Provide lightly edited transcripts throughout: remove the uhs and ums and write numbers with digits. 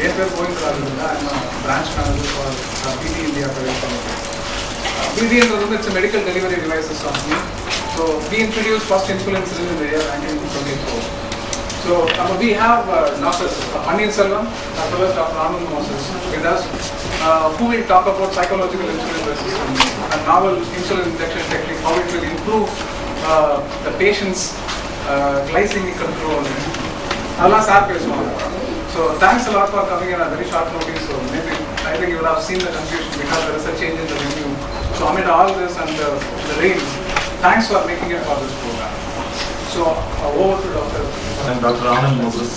I'm a branch manager for PT India Private Limited. PT is a medical delivery devices company. So we introduced first insulin cylinder in the year 1924. So we have nurses, Anil Selvam as well as Dr. Anand Moses with us, who will talk about psychological insulin resistance and novel insulin injection technique, how it will improve the patient's glycemic control. So thanks a lot for coming in a very short notice. So maybe I think you would have seen the confusion because there is a change in the venue. So amid all this and the rain, thanks for making it for this program. So over to Dr. I'm Dr. Anand Moses,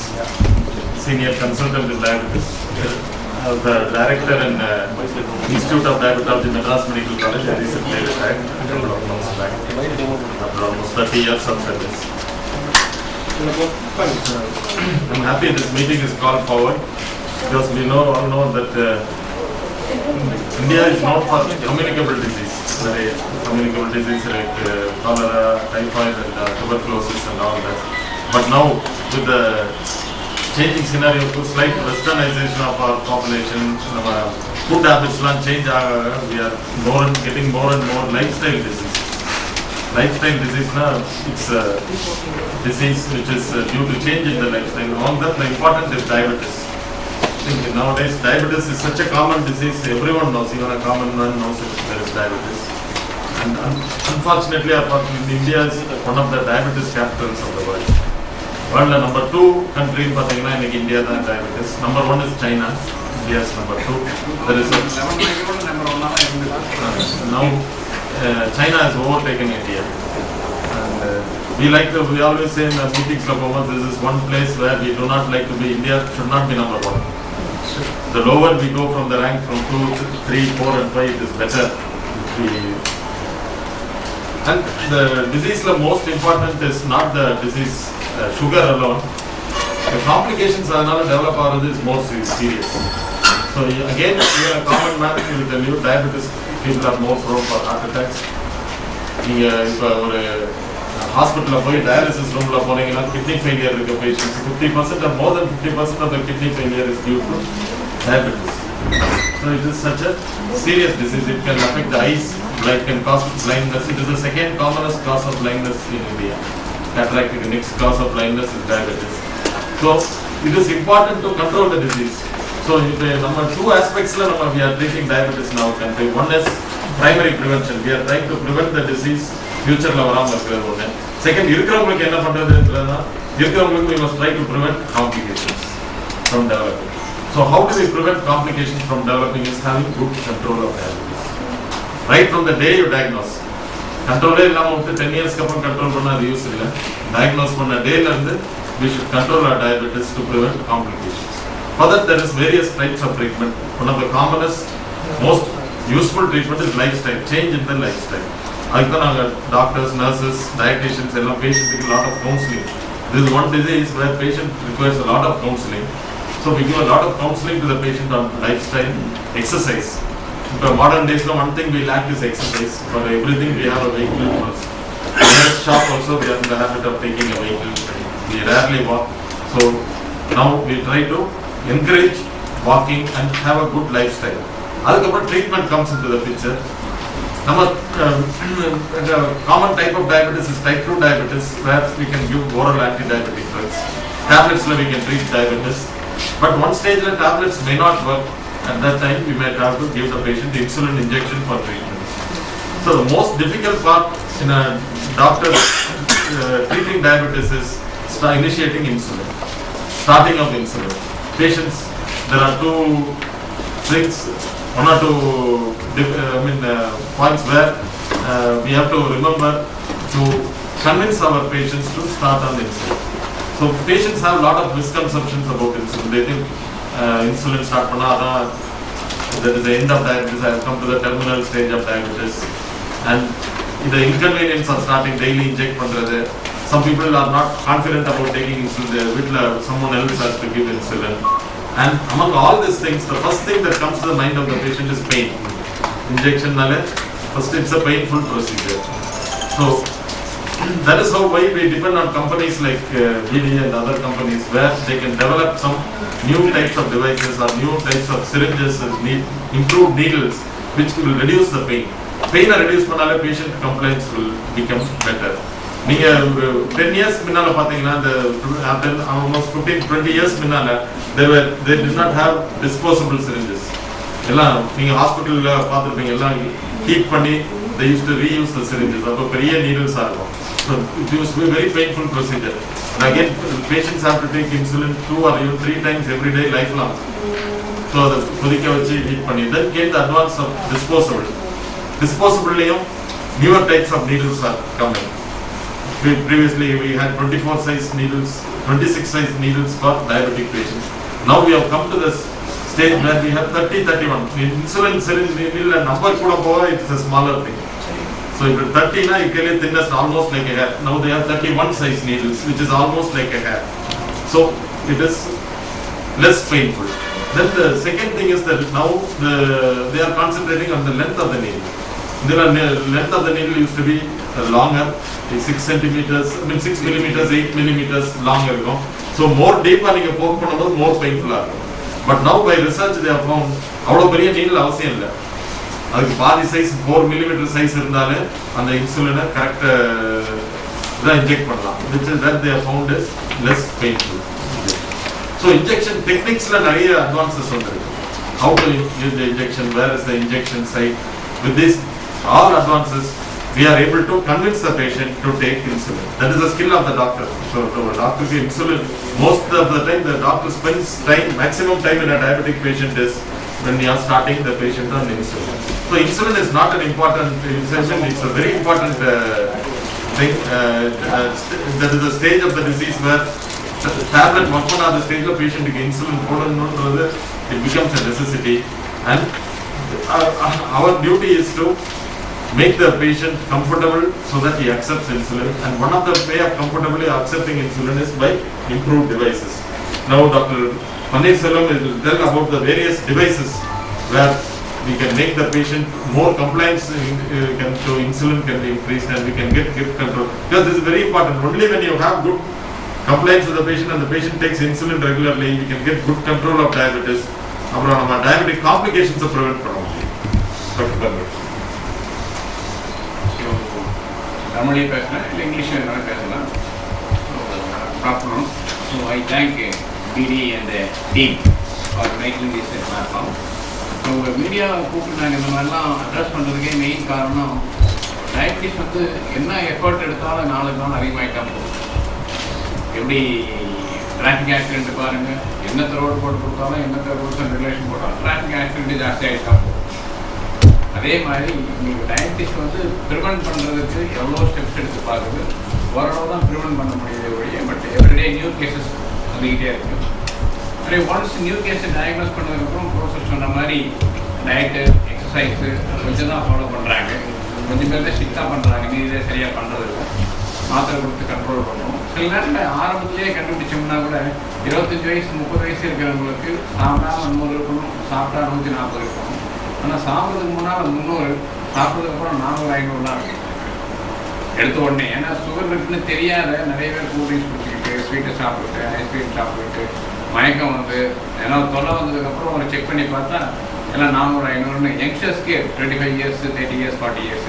Senior Consultant in Diabetes. The Director in Institute of Diabetology, Madras Medical College. I recently retired a couple of months back after almost 30 years of service. I'm happy this meeting is called forward because we all know that India is known for communicable disease, very communicable disease like cholera, typhoid and tuberculosis and all that. But now with the changing scenario, slight westernization of our population, food habits change, we are getting more and more lifestyle disease. Lifestyle disease, it's a disease which is due to change in the lifestyle. Among them, the important is diabetes. Nowadays, diabetes is such a common disease, everyone knows, even a common man knows that there is diabetes. And unfortunately, India is one of the diabetes capitals of the world. World number 2 country in India is diabetes. Number 1 is China. India is number 2. There is now China has overtaken India. And we always say in the meetings, this is one place where we do not like to be. India should not be number 1. The lower we go from the rank from 2, 3, 4 and 5, it is better. And the disease most important is not the disease sugar alone. The complications develop is more serious. So again, you are a common man, you will tell you diabetes people are more prone for heart attacks. If a hospital dialysis room kidney failure patients, 50% or more than 50% of the kidney failure is due to diabetes. So it is such a serious disease. It can affect the eyes, can cause blindness. It is the second commonest cause of blindness in India. Cataract, the next cause of blindness is diabetes. So it is important to control the disease. So number 2 aspects we are treating diabetes in our country. One is primary prevention. We are trying to prevent the disease future. Second, we must try to prevent complications from developing. So how do we prevent complications from developing is having good control of diabetes. Right from the day you diagnose. Control 10 years control use diagnose day we should control our diabetes to prevent complications. For that there is various types of treatment. One of the commonest, most useful treatment is lifestyle, change in the lifestyle. Doctors, nurses, dietitians, patients take a lot of counseling. This is one disease where patient requires a lot of counseling. So we give a lot of counseling to the patient on lifestyle, exercise. In modern days, one thing we lack is exercise. For everything, we have a vehicle first. In the shop also, we are in the habit of taking a vehicle. We rarely walk. So now we try to encourage walking and have a good lifestyle. Other treatment comes into the picture. Common type of diabetes is type 2 diabetes, where we can give oral anti-diabetic drugs. Tablets we can treat diabetes. But one stage the tablets may not work. At that time, we might have to give the patient insulin injection for treatment. So the most difficult part in a doctor treating diabetes is initiating insulin, starting of insulin. Patients, there are 2 things, 1 or 2 points where we have to remember to convince our patients to start on insulin. So patients have a lot of misconceptions about insulin. They think insulin start that is the end of diabetes. I have come to the terminal stage of diabetes, and the inconvenience of starting daily inject. Some people are not confident about taking insulin. Someone else has to give insulin. And among all these things, the first thing that comes to the mind of the patient is pain. Injection, first it's a painful procedure. So that is how why we depend on companies like BD and other companies where they can develop some new types of devices or new types of syringes and improved needles which will reduce the pain. Pain reduce பண்ணாலே patient complaints will become better. நீங்க 10 years முன்னால பாத்தீங்கன்னா almost 15-20 years முன்னால they did not have disposable syringes. எல்லாம் நீங்க ஹாஸ்பிடல்ல பாத்துருப்பீங்க எல்லாம் ஹீட் பண்ணி they used to reuse the syringes. அப்ப பெரிய needles ஆகும். So it used to be a very painful procedure. And again, patients have to take insulin 2 or even 3 times every day lifelong. So the கொதிக்க வச்சு heat பண்ணி then came the advance of disposable. Disposableலையும் newer types of needles are coming. Previously we had 24 size needles, 26 size needles for diabetic patients. Now we have come to this stage where we have 30-31. Insulin syringe needle number kuda pova it is a smaller thing. So if 30 na you can thinnest almost like a hair. Now they have 31 size needles which is almost like a hair. So it is less painful. Then the second thing is that now they are concentrating on the length of the needle. The length of the needle used to be longer, 6 centimeters, 6 millimeters, 8 millimeters longer. So more deeper you poke pannumbod more painful ஆகும். But now by research they have found அவ்வளவு பெரிய needle அவசியம் இல்லை. அதுக்கு பாதி size 4 millimeter size இருந்தாலே அந்த இன்சுலினை கரெக்டா இன்ஜெக்ட் பண்ணலாம். Which is that they have found is less painful. So injection techniques la நிறைய advances வந்திருக்கு. How to use the injection, where is the injection site? With this all advances we are able to convince the patient to take insulin. That is the skill of the doctor. So the doctor gives insulin. Most of the time the doctor spends maximum time in a diabetic patient is when you are starting the patient on insulin. So insulin is not an important insertion, it's a very important thing. That is the stage of the disease where tablet work on the stage of patient insulin போடணும்ன்றது it becomes a necessity, and our duty is to make the patient comfortable so that he accepts insulin, and one of the way of comfortably accepting insulin is by improved devices. Now Dr. Paneerselvam will tell about the various devices where we can make the patient more compliance to insulin can be increased and we can get grip control. Because this is very important. Only when you have good compliance with the patient and the patient takes insulin regularly, we can get good control of diabetes. அப்புறம் நம்ம diabetic complications prevent பண்ண முடியும். Doctor பர்வர். தமிழே பேசுகிறேன் இல்லை இங்கிலீஷில் என்னாலும் பேசலாம். So I thank BD and the team for making this platform. So media கூப்பிட்டு நாங்கள் இந்த மாதிரிலாம் அட்ரஸ் பண்ணுறதுக்கே மெயின் காரணம் டயபிட்டிஸ் வந்து என்ன எஃபர்ட் எடுத்தாலும் நாளுக்கு நாள் அதிகமாகிட்டான் போகும். எப்படி டிராஃபிக் ஆக்சிடென்ட் பாருங்கள், என்னத்தை ரோடு போட்டு கொடுத்தாலும் என்னத்தை ரூல்ஸ் அண்ட் ரெகுலேஷன் போட்டாலும் டிராஃபிக் ஆக்சிடென்ட் ஜாஸ்தி ஆகிட்டான் போகும். அதே மாதிரி உங்களுக்கு டயபிட்டிஸ் வந்து ப்ரிவென்ட் பண்ணுறதுக்கு எவ்வளோ ஸ்டெப்ஸ் எடுத்து பார்க்குது, ஓரளவு தான் ப்ரிவென்ட் பண்ண முடியுது ஒழிய, பட் எவ்ரிடே நியூ கேசஸ் வந்துக்கிட்டே இருக்குது. அதே ஒன்ஸ் நியூ கேஸை டயக்னோஸ் பண்ணதுக்கப்புறம் ப்ரோசஸ் சொன்ன மாதிரி டயட்டு, எக்ஸசைஸு கொஞ்சம் தான் ஃபாலோ பண்ணுறாங்க, கொஞ்சம் பேர் தான் ஸ்ட்ரிக்டாக பண்ணுறாங்க, நீங்களே சரியாக பண்ணுறதில்ல, மாத்திரை கொடுத்து கண்ட்ரோல் பண்ணுறோம். சில நேரத்தில் ஆரம்பத்திலேயே கண்டுபிடிச்சோம்னா கூட 25 வயசு 30 வயசு இருக்கிறவங்களுக்கு சாப்பிட்டா 300 இருக்கணும், சாப்பிட்டா 140 இருக்கணும். ஆனால் சாப்பிட்றதுக்கு முன்னால் 300, சாப்பிட்றதுக்கப்புறம் 400-500 இருக்கும் எடுத்த உடனே. ஏன்னா சுகர் இருக்குன்னு தெரியாத நிறைய பேர் கூல் ட்ரிங்க்ஸ் குடிச்சிக்கிட்டு, ஸ்வீட்டை சாப்பிட்டுட்டு, ஐஸ்கிரீம் சாப்பிட்டுட்டு மயக்கம் வந்து ஏன்னா தொலை வந்ததுக்கப்புறம் ஒரு செக் பண்ணி பார்த்தா எல்லாம் 400-500 யங்ஸ்டர்ஸ்க்கு 25 இயர்ஸ் 30 இயர்ஸ் 40 இயர்ஸ்.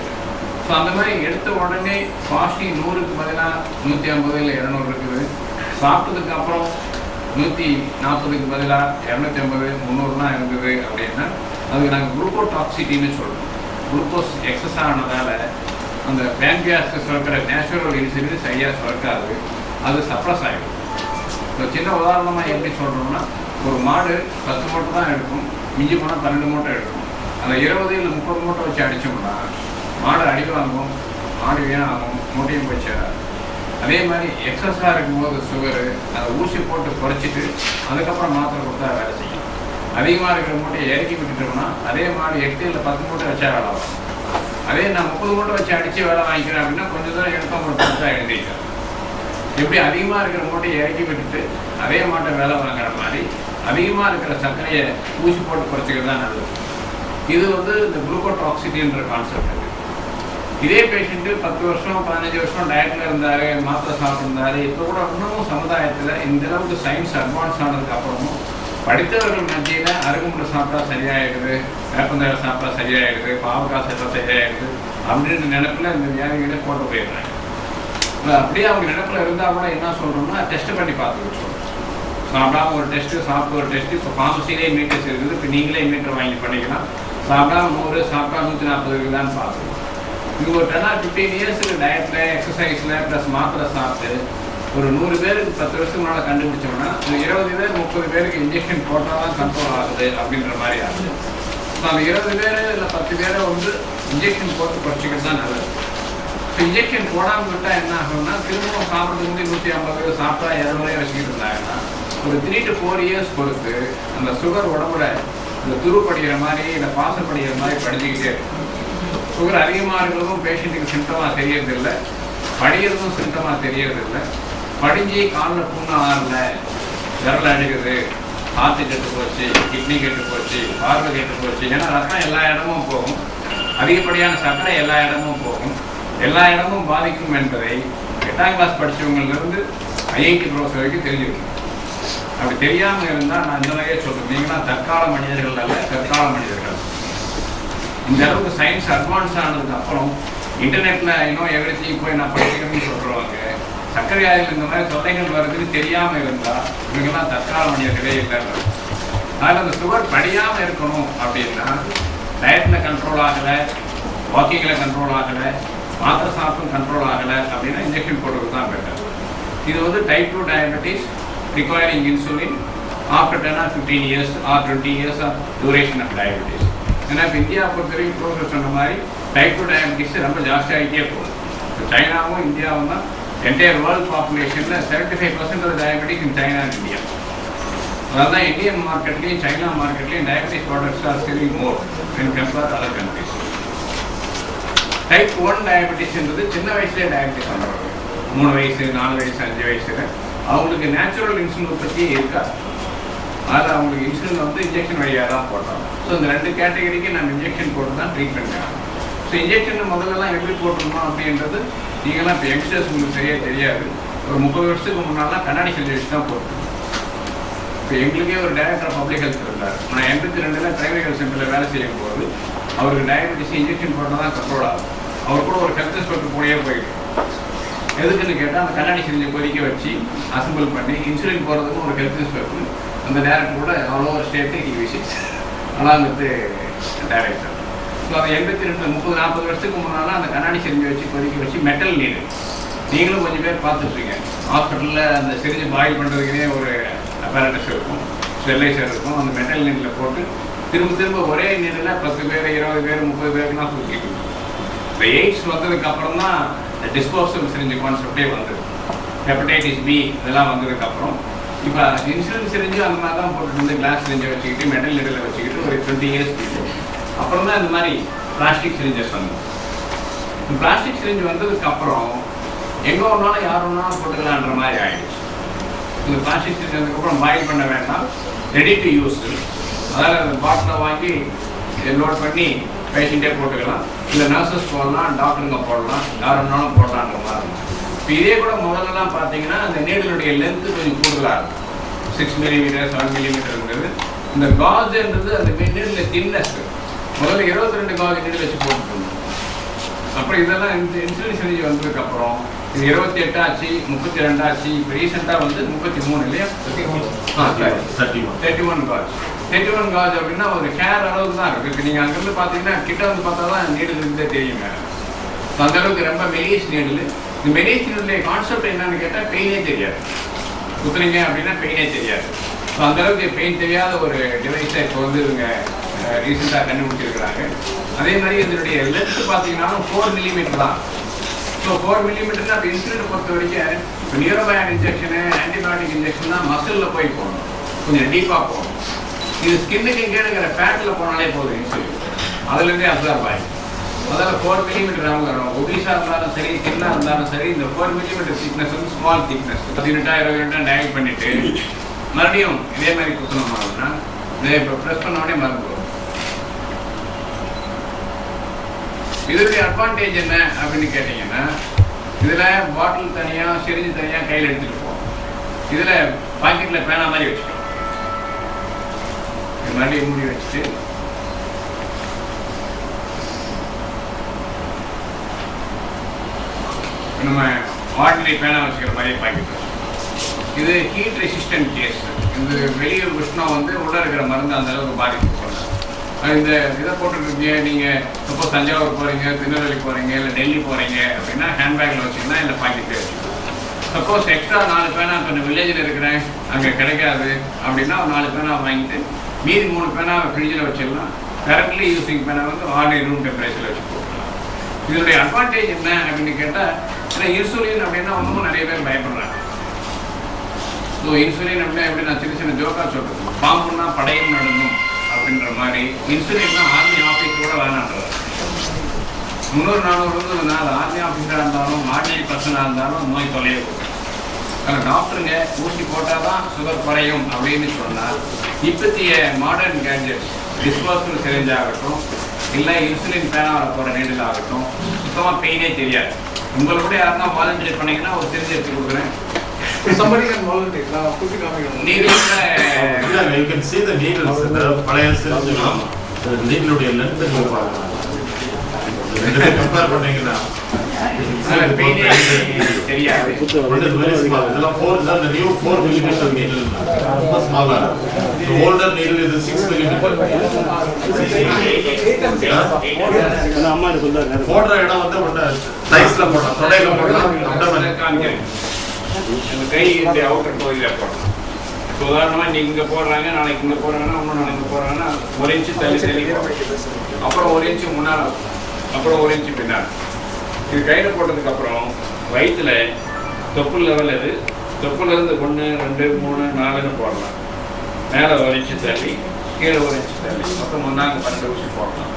ஸோ அந்த மாதிரி எடுத்த உடனே ஃபாஸ்டிங் 100க்கு பதிலாக 150 இல்லை 200 இருக்குது. சாப்பிட்டதுக்கு அப்புறம் 140க்கு பதிலாக 250 300 இருந்தது அப்படின்னா அதுக்கு நாங்கள் குளுக்கோடாக்சிட்டின்னு சொல்கிறோம். குளுக்கோஸ் எக்ஸஸ் ஆனதால் அந்த பேன்கியாஸ்க்கு சுரக்கிற நேச்சுரல் இன்சுலின் சரியாக சுரக்காது, அது சப்ரஸ் ஆகிடும். இப்போ சின்ன உதாரணமாக எப்படி சொல்கிறோம்னா, ஒரு மாடு 10 மூட்டை தான் எடுக்கும், மிஞ்சி போனால் 12 மூட்டை எடுக்கும். அதை 20 இல்லை 30 மூட்டை வச்சு அடித்தோம்னா மாடு அடி வாங்கும், மாடு வீணாகும், மூட்டையும் போய் சேராது. அதே மாதிரி எக்ஸஸாக இருக்கும்போது சுகரு அதை ஊசி போட்டு குறைச்சிட்டு அதுக்கப்புறம் மாத்திரை கொடுத்தா வேலை செய்யும். அதிகமாக இருக்கிற மூட்டையை இறக்கி விட்டுட்டோம்னா அதே மாடு 8 இல்லை 10 மூட்டை வச்சா வேலை ஆகும். அதே நான் 30 மூட்டை வச்சு அடித்து வேலை வாங்கிக்கிறேன் அப்படின்னா கொஞ்சம் தூரம் எடுத்தோம் ஒரு தான் எழுதிக்கிறேன். எப்படி அதிகமாக இருக்கிற மூட்டையை இறக்கி விட்டுட்டு அதே மாட்டை வேலை வாங்குற மாதிரி அதிகமாக இருக்கிற சர்க்கரையை ஊசி போட்டு குறைச்சிக்கிறது தான் நல்லது. இது வந்து இந்த குளுக்கோடாக்சிட்டின்ற கான்செப்ட் இருக்குது. இதே பேஷண்ட்டு 10 வருஷம் 15 வருஷம் டயட்டில் இருந்தார், மாத்திரை சாப்பிட்டுருந்தாரு. இப்போ கூட இன்னமும் சமுதாயத்தில் இந்த அளவுக்கு சயின்ஸ் அட்வான்ஸ் ஆனதுக்கு அப்புறமும் படித்தவர்கள் மத்தியில் அருகுமுறை சாப்பிட்டா சரியாயிடுது, வேப்பந்தழை சாப்பிட்டா சரியாயிடுது, பாவக்காய் சாப்பிட்டா சரியாயிடுது அப்படின்ற நினைப்பில் இந்த வியாதிகளை போட்டு போயிடுறாங்க. அப்படியே அவங்க நினைப்பில் இருந்தால் கூட என்ன சொல்கிறோம்னா டெஸ்ட் பண்ணி பார்த்துக்கிட்டு சொல்கிறோம். சாப்பிடாம ஒரு டெஸ்ட்டு, சாப்பிட்டு ஒரு டெஸ்ட்டு. இப்போ ஃபார்மசிலே மீட்டர்ஸ் இருக்குது, இப்போ நீங்களே மீட்டர் வாங்கி பண்ணிக்கலாம். சாப்பிடாம 100, சாப்பிட்டா 140 இருக்குதான்னு பார்த்துக்கலாம். இது ஒரு 10 or 15 இயர்ஸுக்கு டயட்டில், எக்ஸசைஸில் ப்ளஸ் மாத்திரை சாப்பிட்டு ஒரு 100 பேருக்கு 10 வருஷத்துக்கு முன்னால் கண்டுபிடிச்சோம்னா ஒரு 20 பேர் 30 பேருக்கு இன்ஜெக்ஷன் போட்டால் தான் கண்ட்ரோல் ஆகுது அப்படின்ற மாதிரி ஆகுது. ஸோ அந்த 20 பேர் இல்லை 10 பேரை வந்து இன்ஜெக்ஷன் போட்டு குறைச்சிக்கிட்டு தான் நல்லது. ஸோ இன்ஜெக்ஷன் போடாமல் விட்டால் என்ன ஆகும்னா திரும்பவும் சாப்பிட்றதுக்கு வந்து 150 சாப்பிட்டா 200 வச்சுக்கிட்டு இருந்தாங்கன்னா ஒரு 3 to 4 இயர்ஸ் பொறுத்து அந்த சுகர் உடம்புல இந்த துருப்படிக்கிற மாதிரி இல்லை பாசப்படுகிற மாதிரி படிச்சுக்கிட்டே இருக்கும். சுகர் அதிகமாக இருக்கிறதும் பேஷண்ட்டுக்கு சிம்டமாக தெரியறதில்லை, படிக்கிறதும் சிம்டமாக தெரியறதில்லை. படிஞ்சு காலில் புண்ணு ஆறல, விரல் அடிக்குது, ஹார்ட்டு கெட்டு போச்சு, கிட்னி கெட்டு போச்சு, பார்வை கெட்டு போச்சு. ஏன்னா ரத்தம் எல்லா இடமும் போகும், அதிகப்படியான சர்க்கரை எல்லா இடமும் போகும், எல்லா இடமும் பாதிக்கும் என்பதை 8ஆம் கிளாஸ் படித்தவங்களிலிருந்து IIT ப்ரொஃபஸர் வரைக்கும் தெரிஞ்சிருக்கணும். அப்படி தெரியாமல் இருந்தால் நான் இந்த வகையே சொல்கிறேன், நீங்களாம் தற்கால மனிதர்கள் அல்ல, தற்கால மனிதர்கள். இந்த அளவுக்கு சயின்ஸ் அட்வான்ஸ் ஆனதுக்கு அப்புறம் இன்டர்நெட்டில் இன்னும் எவ்ரிதிங் போய் நான் படிக்கணும்னு சொல்கிறவங்க சர்க்கரை வியாதியில் இந்த மாதிரி தொல்லைகள் வருதுன்னு தெரியாமல் இருந்தால் இவங்கெல்லாம் தற்கால மனிதர்களே இல்லைன்னு. அதில் அந்த சுகர் படியாமல் இருக்கணும் அப்படின்னா டயட்டில் கண்ட்ரோல் ஆகலை, வாக்கிங்கில் கண்ட்ரோல் ஆகலை, மாத்திரை சாப்பிட்டும் கண்ட்ரோல் ஆகலை அப்படின்னா இன்ஜெக்ஷன் போடுறது தான் பெட்டர். இது வந்து type 2 diabetes requiring insulin after 10 or 15 years or 20 years of duration of diabetes. ஏன்னா இப்போ இந்தியா பொறுத்தவரைக்கும் ப்ரோக்ரஸ் சொன்ன மாதிரி டைப் 2 டயபெட்டிஸ் ரொம்ப ஜாஸ்தியாகிட்டே போகுது. இப்போ சைனாவும் இந்தியாவும் தான் என்டையர் வேர்ல்டு பாப்புலேஷனில் 75% of diabetes in China and India. அதாவது தான் இந்தியன் மார்க்கெட்லேயும் சைனா மார்க்கெட்லேயும் diabetes products are selling more when compared to other countries. Type 1 டயபெட்டிஸ்ன்றது சின்ன வயசுலேயே டயபெட்டிஸ் பண்ணுறாங்க, 3 வயசு 4 வயசு 5 வயசுல அவங்களுக்கு நேச்சுரல் இன்சுலின் உற்பத்தியே இருக்காது. அதில் அவங்களுக்கு இன்சுலின் வந்து இன்ஜெக்ஷன் வழியாக தான் போடுறாங்க. ஸோ இந்த 2 கேட்டகரிக்கு நம்ம இன்ஜெக்ஷன் போட்டு தான் ட்ரீட்மெண்ட் ஆகும். ஸோ இன்ஜெக்ஷன் முதல்லலாம் எப்படி போட்டுருந்தோம் அப்படின்றது நீங்களாம் இப்போ யங்ஸ்டர்ஸ் உங்களுக்கு சரியாக தெரியாது. ஒரு 30 வருஷத்துக்கு முன்னாலாம் கண்ணாடி செஞ்சு வச்சு தான் போட்டுருந்தோம். இப்போ எங்களுக்கே ஒரு டைரக்டர் ஆஃப் பப்ளிக் ஹெல்த் இருந்தார். நான் 82ல் பிரைமரி ஹெல்த் சென்டரில் வேலை செய்யும் போது அவருக்கு டயபெட்டிஸ் இன்ஜெக்ஷன் போட்டால் தான் கண்ட்ரோல் ஆகும். அவர் கூட ஒரு ஹெல்த் இன்ஸ்பெக்டர் கூடயே போயிட்டு எதுக்குன்னு கேட்டால் அந்த கண்ணாடி செஞ்சு கொதிக்க வச்சு அசம்பிள் பண்ணி இன்சுலின் போகிறதுக்கும் ஒரு ஹெல்த் இன்ஸ்பெக்டர் அந்த டேரக்டர் கூட அவ்வளோ ஒரு state visits along with director. So அதை 82 30-40 வருஷத்துக்கு முன்னால் அந்த கண்ணாடி செஞ்சு வச்சு கொதிக்க வச்சு மெட்டல் நீடு நீங்களும் கொஞ்சம் பேர் பார்த்துட்ருங்க. ஹாஸ்பிட்டலில் அந்த செஞ்சு பாயில் பண்ணுறதுக்குனே ஒரு அப்பேரட்டஸ் இருக்கும், ஸ்டெர்லைசர் இருக்கும். அந்த மெட்டல் நீடில் போட்டு திரும்ப ஒரே நீடில் 10 பேர் 20 பேர் 30 பேருக்குலாம் தூக்கிட்டு இப்போ எய்ட்ஸ் வந்ததுக்கு அப்புறம் தான் டிஸ்போசபிள் சிரிஞ்சு கான்செப்டே வந்தது. ஹெப்படைட்டிஸ் பி இதெல்லாம் வந்ததுக்கப்புறம் இப்போ இன்சுலின் சிரிஞ்சு அந்த மாதிரி தான் போட்டுட்டு வந்து கிளாஸ் சிரிஞ்சை வச்சுக்கிட்டு மெட்டல் நீடில் வச்சுக்கிட்டு ஒரு 20 இயர்ஸ் அப்புறம் தான் இந்த மாதிரி பிளாஸ்டிக் சிரிஞ்சஸ் வந்தது. இந்த பிளாஸ்டிக் சிரிஞ்சு வந்ததுக்கப்புறம் எங்கே ஒன்றாலும் யார் ஒன்றாலும் போட்டுக்கலான்ற மாதிரி ஆகிடுச்சு. இந்த பிளாஸ்டிக் சிரிஞ்சு வந்ததுக்கப்புறம் பாயில் பண்ண வேண்டாம், ரெடி டு யூஸ். அதாவது அந்த பாட்டில் வாங்கி லோட் பண்ணி பேஷண்ட்டே போட்டுக்கலாம், இல்லை நர்சஸ் போடலாம், டாக்டருங்க போடலாம், யார் ஒன்றாலும் போடலான்ற மாதிரி. இப்போ இதே கூட முதல்லலாம் பார்த்தீங்கன்னா அந்த நீடலுடைய லென்த்து கொஞ்சம் கூடுதலாக இருக்கும், 6 மில்லிமீட்டர் 7 மில்லிமீட்டருங்கிறது. இந்த காஜுன்றது அந்த நீடில் தின்னஸ் முதல்ல 22 காஜ் நீடில் வச்சு போட்டுருந்தோம். அப்புறம் இதெல்லாம் இன்சுலின் சிரிஞ்சு வந்ததுக்கப்புறம் இது 28 ஆச்சு, 32 ஆச்சு, இப்போ ரீசெண்டாக வந்து 33 இல்லையா, 31 காஜ். 31 காஜ் அப்படின்னா ஒரு ஹேர் அளவுக்கு தான் இருக்குது. இப்போ நீங்கள் அங்கேருந்து பார்த்தீங்கன்னா கிட்ட வந்து பார்த்தா தான் நீடில் இருந்தே தெரியுங்க. அந்த அளவுக்கு ரொம்ப மெலிஸ் நீடில். இந்த மெலிஸ் நீடில் கான்செப்ட் என்னன்னு கேட்டால் பெயினே தெரியாது, குத்துறீங்க அப்படின்னா பெயினே தெரியாது. ஸோ அந்தளவுக்கு பெயின் தெரியாத ஒரு டிவைஸை இப்போ வந்து இவங்க ரீசெண்டாக கண்டுபிடிச்சிருக்கிறாங்க. அதே மாதிரி இதனுடைய லென்த்து பார்த்தீங்கன்னா 4 மில்லிமீட்டர் தான். ஸோ 4 மில்லிமீட்டர்னா இப்போ இன்சுலினை பொறுத்த வரைக்கும் இப்போ நியூரோபயான் இன்ஜெக்ஷனு, ஆன்டிபயோட்டிக் இன்ஜெக்ஷன் தான் மசிலில் போய் போகணும், கொஞ்சம் டீப்பாக போகணும். இது ஸ்கின்னுக்கு கீழே ஃபேட்டில் போனாலே போதும் இன்சுலின், அதுலேருந்தே அப்சார்ப் ஆகிடும். அதில் 4 மில்லிமீட்டர் அவங்க ஒபிஸாக இருந்தாலும் சரி, தின்னாக இருந்தாலும் சரி, இந்த 4 மில்லிமீட்டர் திக்னஸ் வந்து ஸ்மால் திக்னஸ் 18 டயட் பண்ணிவிட்டு மறுபடியும் இதே மாதிரி குத்தணும் அப்படின்னா இதை இப்போ ப்ரெஸ் பண்ண உடனே மருந்து வரும். இதனுடைய அட்வான்டேஜ் என்ன அப்படின்னு கேட்டிங்கன்னா, இதில் பாட்டில் தனியாக சிரிஞ்சு தனியாக கையில் எடுத்துகிட்டு போவோம். இதில் பாக்கெட்டில் பேனா மாதிரி வச்சுக்கணும். இது மாதிரி மூடி வச்சுட்டு நம்ம ஆர்டினரி பேனா வச்சுக்கிற மாதிரி பாக்கெட். இது ஹீட் ரெசிஸ்டன்ட் கேஸ். இந்த வெளியே உஷ்ணம் வந்து உள்ளே இருக்கிற மருந்து அந்த அளவுக்கு பாதிப்பு போகல. இந்த இதை போட்டுருக்கீங்க, நீங்கள் சப்போஸ் தஞ்சாவூர் போகிறீங்க, திருநெல்வேலி போகிறீங்க, இல்லை டெல்லி போகிறீங்க அப்படின்னா ஹேண்ட்பேக்கில் வச்சிங்கன்னா இல்லை பாக்கெட்டில் வச்சுக்கலாம். சப்போஸ் எக்ஸ்ட்ரா 4 பேனா இப்போ நான் வில்லேஜில் இருக்கிறேன், அங்கே கிடைக்காது அப்படின்னா ஒரு 4 பேனா வாங்கிட்டு மீதி 3 பேனா ஃப்ரிட்ஜில் வச்சிடலாம். கரண்ட்லி யூஸிங் பேனா வந்து ஆர்டினரி ரூம் டெம்பரேச்சரில் வச்சு போட்டுக்கலாம். இதனுடைய அட்வான்டேஜ் என்ன அப்படின்னு கேட்டால், ஏன்னா இன்சுலின் அப்படின்னா ஒன்றும் நிறைய பேர் பயப்படுறாங்க. ஸோ இன்சுலின் அப்படின்னா எப்படி நான் சின்ன சின்ன ஜோக்காக சொல்கிறது, பாம்புன்னா படையும் நடணும் அப்படின்ற மாதிரி இன்சுலின் தான் ஆர்மி ஆஃபீஸ் கூட வேணான்றது. 300-400 இருந்ததுன்னா அது ஆர்மி ஆஃபீஸராக இருந்தாலும் ஆர்டினரி பர்சனாக இருந்தாலும் நோய் தொலைய போகும். ஆனால் டாக்டருங்க ஊசி போட்டால் தான் சுகர் குறையும் அப்படின்னு சொன்னால், இப்பத்திய மாடர்ன் கேட்ஜெட்ஸ் டிஸ்போசபிள் சிரிஞ்ச் ஆகட்டும், இல்லை இன்சுலின் பேனாவில் போகிற நீடில் ஆகட்டும், சுத்தமாக பெயினே தெரியாது. உங்களை கூட யாருன்னா வாலண்டியர் பண்ணீங்கன்னா ஒரு சிரிஞ்சு எடுத்து கொடுக்குறேன். Somebody can volunteer. Now, put it on your own. You can see the needles. The பழைய syringe the needle உடைய length compare பண்ணீங்கன்னா தெரியாது. One is very small. The new 4 millimeter needle is smaller. The older needle is 6 millimeter. போடுற இடம் வந்து டைஸ்ல போடலாம், தொடையில போடலாம், abdomen அந்த கை இந்த அவுட்டர் பகுதியில் போடலாம். உதாரணமாக நீங்கள் இங்கே போடுறாங்க, நாளைக்கு இங்கே போடுறாங்கன்னா, இன்னும் நாளைக்கு இங்கே போடுறாங்கன்னா 1 இன்ச்சு தள்ளி அப்புறம் 1 இன்ச்சு முன்னால், அப்புறம் 1 இன்ச்சு பின்னால். இது கையில் போட்டதுக்கப்புறம் வயிற்றில் தொப்புள் லெவல் எது, தொப்புலேருந்து 1, 2, 3, 4ன்னு போடலாம். மேலே 1 இன்ச்சு தள்ளி, கீழே 1 இன்ச்சு தள்ளி, மொத்தம் 12 ஊசி போடலாம்.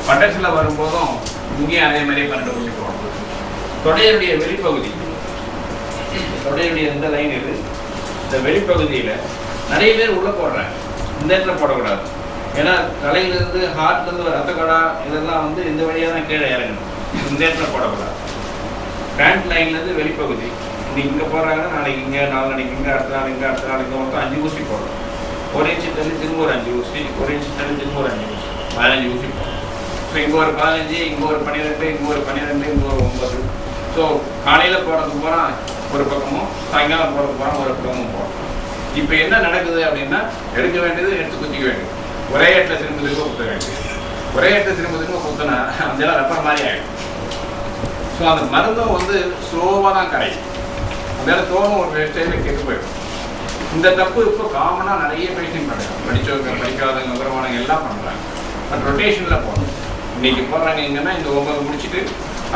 பட்டஸில் வரும்போதும் இங்கேயும் அதே மாதிரியே 12 ஊசி போடலாம். தொடையுடைய வெளிப்பகுதி, தொடையுடைய எந்த லைன் இது, இந்த வெளிப்பகுதியில் நிறைய பேர் உள்ளே போடுறாங்க. இந்த இடத்துல போடக்கூடாது. ஏன்னா தலையிலேருந்து ஹார்ட்லேருந்து ரத்த கடா இதெல்லாம் வந்து இந்த வழியாக தான் கீழே இறங்கணும். இந்த இடத்துல போடக்கூடாது. பேண்ட் லைன்லேருந்து வெளிப்பகுதி இன்னைக்கு இங்கே போடுறாங்கன்னா நாளைக்கு இங்கே, நாளைக்கு இங்கே, அடுத்த நாள் இங்கே, அடுத்த நாள் இங்கே, மொத்தம் 5 ஊசி போடணும். 1 இன்ச்சு தள்ளி திரும்ப ஒரு 5 ஊசி, 1 இன்ச்சு தள்ளி திரும்ப ஒரு 5 ஊசி, 15 ஊசி போடணும். ஸோ இங்கே ஒரு 15, இங்கே ஒரு 12, இங்கே ஒரு 12, இங்கே ஒரு 9. ஸோ காலையில் போகிறதுக்கு போகிறான் ஒரு பக்கமும், சாயங்காலம் போகிறதுக்கு போகிறான் ஒரு பக்கமும் போகிறோம். இப்போ என்ன நடக்குது அப்படின்னா, எடுக்க வேண்டியது எடுத்து குத்திக்க வேண்டியது, ஒரே இடத்துல திரும்ப திரும்ப குத்த வேண்டியது. ஒரே இடத்துல திரும்ப திரும்ப குத்தினா அந்த இடம் ரப்பர் மாதிரி ஆகிடும். ஸோ அந்த மருந்தும் வந்து ஸ்லோவாக தான் கரையும். அந்த இடம் தோணும் ஒரு ஸ்டைலில் கெட்டு போயிடும். இந்த தப்பு இப்போ காமனாக நிறைய பேஷண்ட் பண்ணுறாங்க. படித்தவங்க, படிக்காதவங்க, விவரமானவங்க எல்லாம் பண்ணுறாங்க. பட் ரொட்டேஷனில் போகணும். இன்றைக்கி போடுறாங்க எங்கன்னா இந்த 9 முடிச்சுட்டு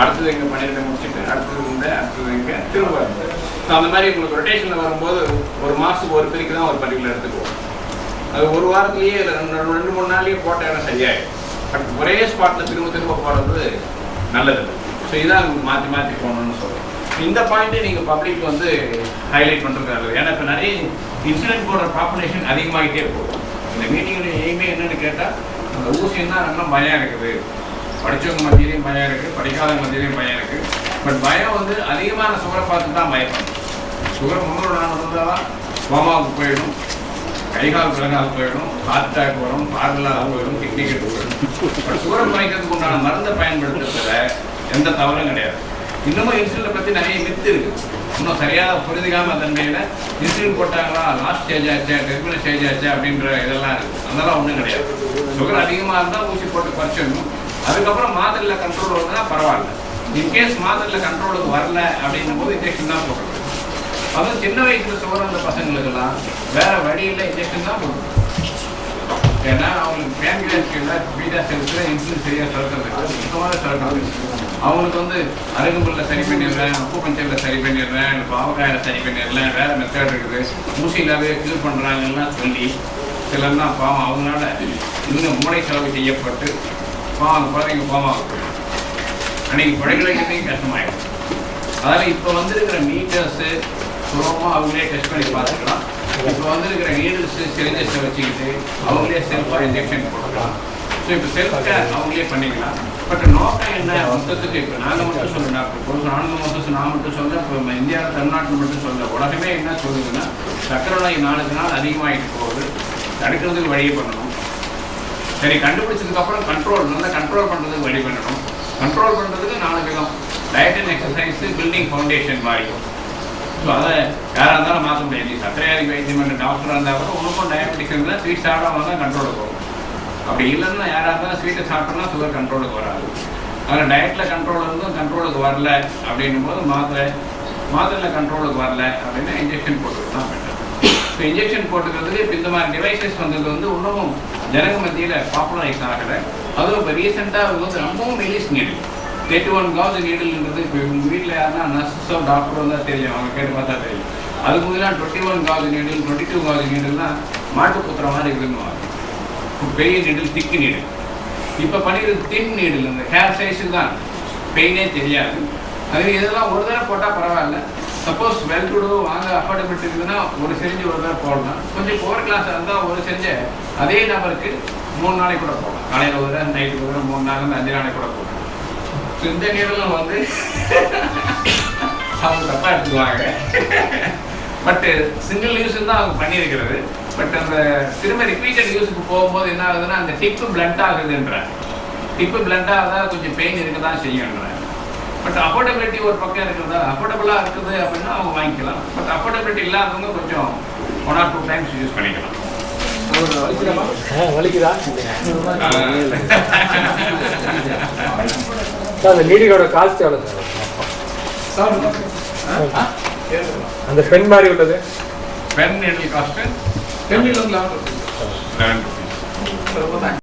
அடுத்தது எங்கே 12 முடிச்சுட்டு அடுத்தது இந்த அடுத்தது எங்கே திரும்ப வருது. ஸோ அந்த மாதிரி உங்களுக்கு ரொட்டேஷனில் வரும்போது ஒரு மாதத்துக்கு ஒரு பிரிக்கு தான் ஒரு பர்டிகுலர் எடுத்துக்குவோம். அது ஒரு வாரத்துலேயே இல்லை 2-3 நாள்லேயே போட்ட இடம் சரியாயிடும். பட் ஒரே ஸ்பாட்டில் திரும்ப திரும்ப போடுறது நல்லது. ஸோ இதான் மாற்றி மாற்றி போகணும்னு சொல்கிறோம். இந்த பாயிண்ட்டே நீங்கள் பப்ளிக் வந்து ஹைலைட் பண்ணுறது நல்லது. ஏன்னா இப்போ நிறைய இன்சுலின் போடுற பாப்புலேஷன் அதிகமாகிட்டே இருக்கும். இந்த மீட்டிங்கில் எய்மே என்னென்னு கேட்டால், அந்த ஊசின்னா நல்லா பயம் இருக்குது. படித்தவங்க மத்தியிலையும் பயம் இருக்குது, படிக்காதவங்க மத்தியிலையும் பயம் இருக்குது. பட் பயம் வந்து அதிகமான சுகரை பார்த்து தான் பயப்படும். சுகர் 300-400 இருந்தால் தான் கோமாவுக்கு போயிடும், கைகால் பிறகால் போயிடும், ஹார்ட் அட்டாக் வரும், பார்லாக போயிடும், கிட்னி கெட்டு போயிடும். பட் சுகரை குறைக்கிறதுக்கு உண்டான மருந்தை பயன்படுத்துறதுல எந்த தவறும் கிடையாது. இன்னமும் இன்சுலினை பற்றி நிறைய மித்து இருக்குது. இன்னும் சரியாக புரிஞ்சுக்காம தன்மையில் இன்சுலின் போட்டாங்களா, லாஸ்ட் ஸ்டேஜ் ஆச்சா, டெர்மினல் ஸ்டேஜ் ஆச்சா அப்படின்ற இதெல்லாம் இருக்குது. அதெல்லாம் ஒன்றும் கிடையாது. சுகர் அதிகமாக இருந்தால் ஊசி போட்டு குறைச்சிடணும். அதுக்கப்புறம் மாத்திரையில் கண்ட்ரோல் வருதுன்னா பரவாயில்ல. இன்கேஸ் மாத்திரையில் கண்ட்ரோலுக்கு வரல அப்படின்னும் போது இன்ஜெக்ஷன் தான் போடுறது. அதுவும் சின்ன வயசில் சுகர் அந்த பசங்களுக்கெல்லாம் வேறு வழியில் இன்ஜெக்ஷன் தான் போடுறது. ஏன்னா அவங்களுக்கு பேன்கிரியாஸ் பீட்டா செல்ஸில் இன்சுலின் சரியாக சுரக்கிறது சுத்தமாக சுரக்கிறது. அவங்களுக்கு வந்து அருகம்புல்ல சரி பண்ணிடுறேன், உப்பு பஞ்சரில் சரி பண்ணிடுறேன், பாவக்காயில் சரி பண்ணிடுறேன், வேறு மெத்தட் இருக்குது, ஊசியிலாவே க்யூர் பண்ணுறாங்கலாம் சொல்லி சிலர் தான் பாவம் அவங்களால இன்னும் மூளை செலவு செய்யப்பட்டு பாவம் குழந்தைங்க பாவம் அன்றைக்கி படைக்கிறதுக்கு கஷ்டமாயிடும். அதனால் இப்போ வந்துருக்கிற மீட்டர்ஸு சுலபமாக அவங்களே டெஸ்ட் பண்ணி பார்த்துக்கலாம். இப்போ வந்துருக்கிற நீடில்ஸு சிரிஞ்சஸை வச்சுக்கிட்டு அவங்களே செல்ஃபாக இன்ஜெக்ஷன் போட்டுக்கலாம். ஸோ ஸோ இப்போ செல்ஃப் கேர் அவங்களே பண்ணிக்கலாம். பட் நோக்கம் என்ன மொத்தத்துக்கு இப்போ நாங்கள் மட்டும் சொல்லணும், இப்போ நாங்கள் மொத்தம் நான் மட்டும் சொல்ல, இப்போ இந்தியாவில் தமிழ்நாட்டில் மட்டும் சொல்ல, உலகமே என்ன சொல்லுதுன்னா சர்க்கரை நோய் நாளுக்கு நாள் அதிகமாகிட்டு போகுது, தடுக்கிறதுக்கு வழி பண்ணணும். சரி, கண்டுபிடிச்சதுக்கப்புறம் நல்லா கண்ட்ரோல் பண்ணுறதுக்கு வழி பண்ணணும். கண்ட்ரோல் பண்ணுறதுக்கு 4 விதம்: diet and exercise, building foundation மாதிரி. ஸோ அதை யாராக இருந்தாலும் மாற்ற முடியாது. சர்க்கரையாதிக்கு வைத்தியம் பண்ணுற டாக்டராக இருந்தால் கூட உனக்கும் டயபெட்டிக்ஸ் இருந்தால் ஸ்வீட் சாப்பிடாம தான் கண்ட்ரோலுக்கு வரும். அப்படி இல்லைன்னா யாராக இருந்தாலும் ஸ்வீட்டை சாப்பிட்டோம்னா சுகர் கண்ட்ரோலுக்கு வராது. அதில் டயட்டில் கண்ட்ரோல் இருந்தும் கண்ட்ரோலுக்கு வரல அப்படின்னும் போது மாத்திரையில் கண்ட்ரோலுக்கு வரல அப்படின்னா இன்ஜெக்ஷன் போட்டுக்கிறது தான் பெட்டர். ஸோ இன்ஜெக்ஷன் போட்டுக்கிறதுக்கு இப்போ இந்த மாதிரி டிவைசஸ் வந்தது இன்னமும் ஜனங்க மத்தியில் பாப்புலரைஸ் ஆகலை. அதுவும் இப்போ ரீசெண்டாக ரொம்பவும் ரிலீஸ் நீடில் 31 gauge நீடில்ன்றது இப்போ உங்கள் வீட்டில் யாருன்னா நர்ஸோ டாக்டரோ தான் தெரியும், அவங்க கேட்டு பார்த்தா தெரியும். அதுக்கு முதலாம் 21 gauge நீடில் 22 gauge நீடில்னால் மாட்டு குத்துற மாதிரி இருக்குன்னு பெரிய நீடில், திக்கு நீடில். இப்போ பண்ணிக்கிறது தின் நீடில், இந்த ஹேர் சைஸுக்கு தான், பெயினே தெரியாது. அது இதெல்லாம் ஒரு தடவை போட்டால் பரவாயில்ல. சப்போஸ் வெல் டு டூ வாங்க அஃபோர்டபிலிட்டி இருக்குதுன்னா ஒரு செஞ்சு ஒரு தடவை போடலாம். கொஞ்சம் புவர் கிளாஸாக இருந்தால் ஒரு செஞ்ச அதே நபருக்கு 3 நாளைக்கு கூட போடலாம். காலையில் ஒரு தடவை, நைட்டுக்கு ஒரு தடவை, 3 நாள் 5 நாளைக்கு கூட போடலாம். ஸோ இந்த நீடெல்லாம் அவங்க தப்பாக எடுத்துக்குவாங்க. பட்டு சிங்கிள் யூஸ் தான் அவங்க பண்ணியிருக்கிறது. பட் அந்த திரும்ப ரிப்பீட்டட் யூஸுக்கு போகும்போது என்ன ஆகுதுன்னா அந்த டிப்பு பிளண்ட் ஆகுதுன்ற, டிப்பு பிளண்ட் ஆகுதா கொஞ்சம் பெயின் இருக்க தான் செய்யுன்ற. பட் அஃபோர்டபிலிட்டி ஒரு பக்கம் இருக்கிறதா, அஃபோர்டபுளாக இருக்குது அப்படின்னா அவங்க வாங்கிக்கலாம். பட் அஃபோர்டபிலிட்டி இல்லாதவங்க கொஞ்சம் 1 or 2 times யூஸ் பண்ணிக்கலாம். அந்த நீடிலோட காஸ்ட் எவ்வளோ சார்? அந்த பென் மாதிரி உள்ளது பென் நீடில் காஸ்ட் 10 rupees.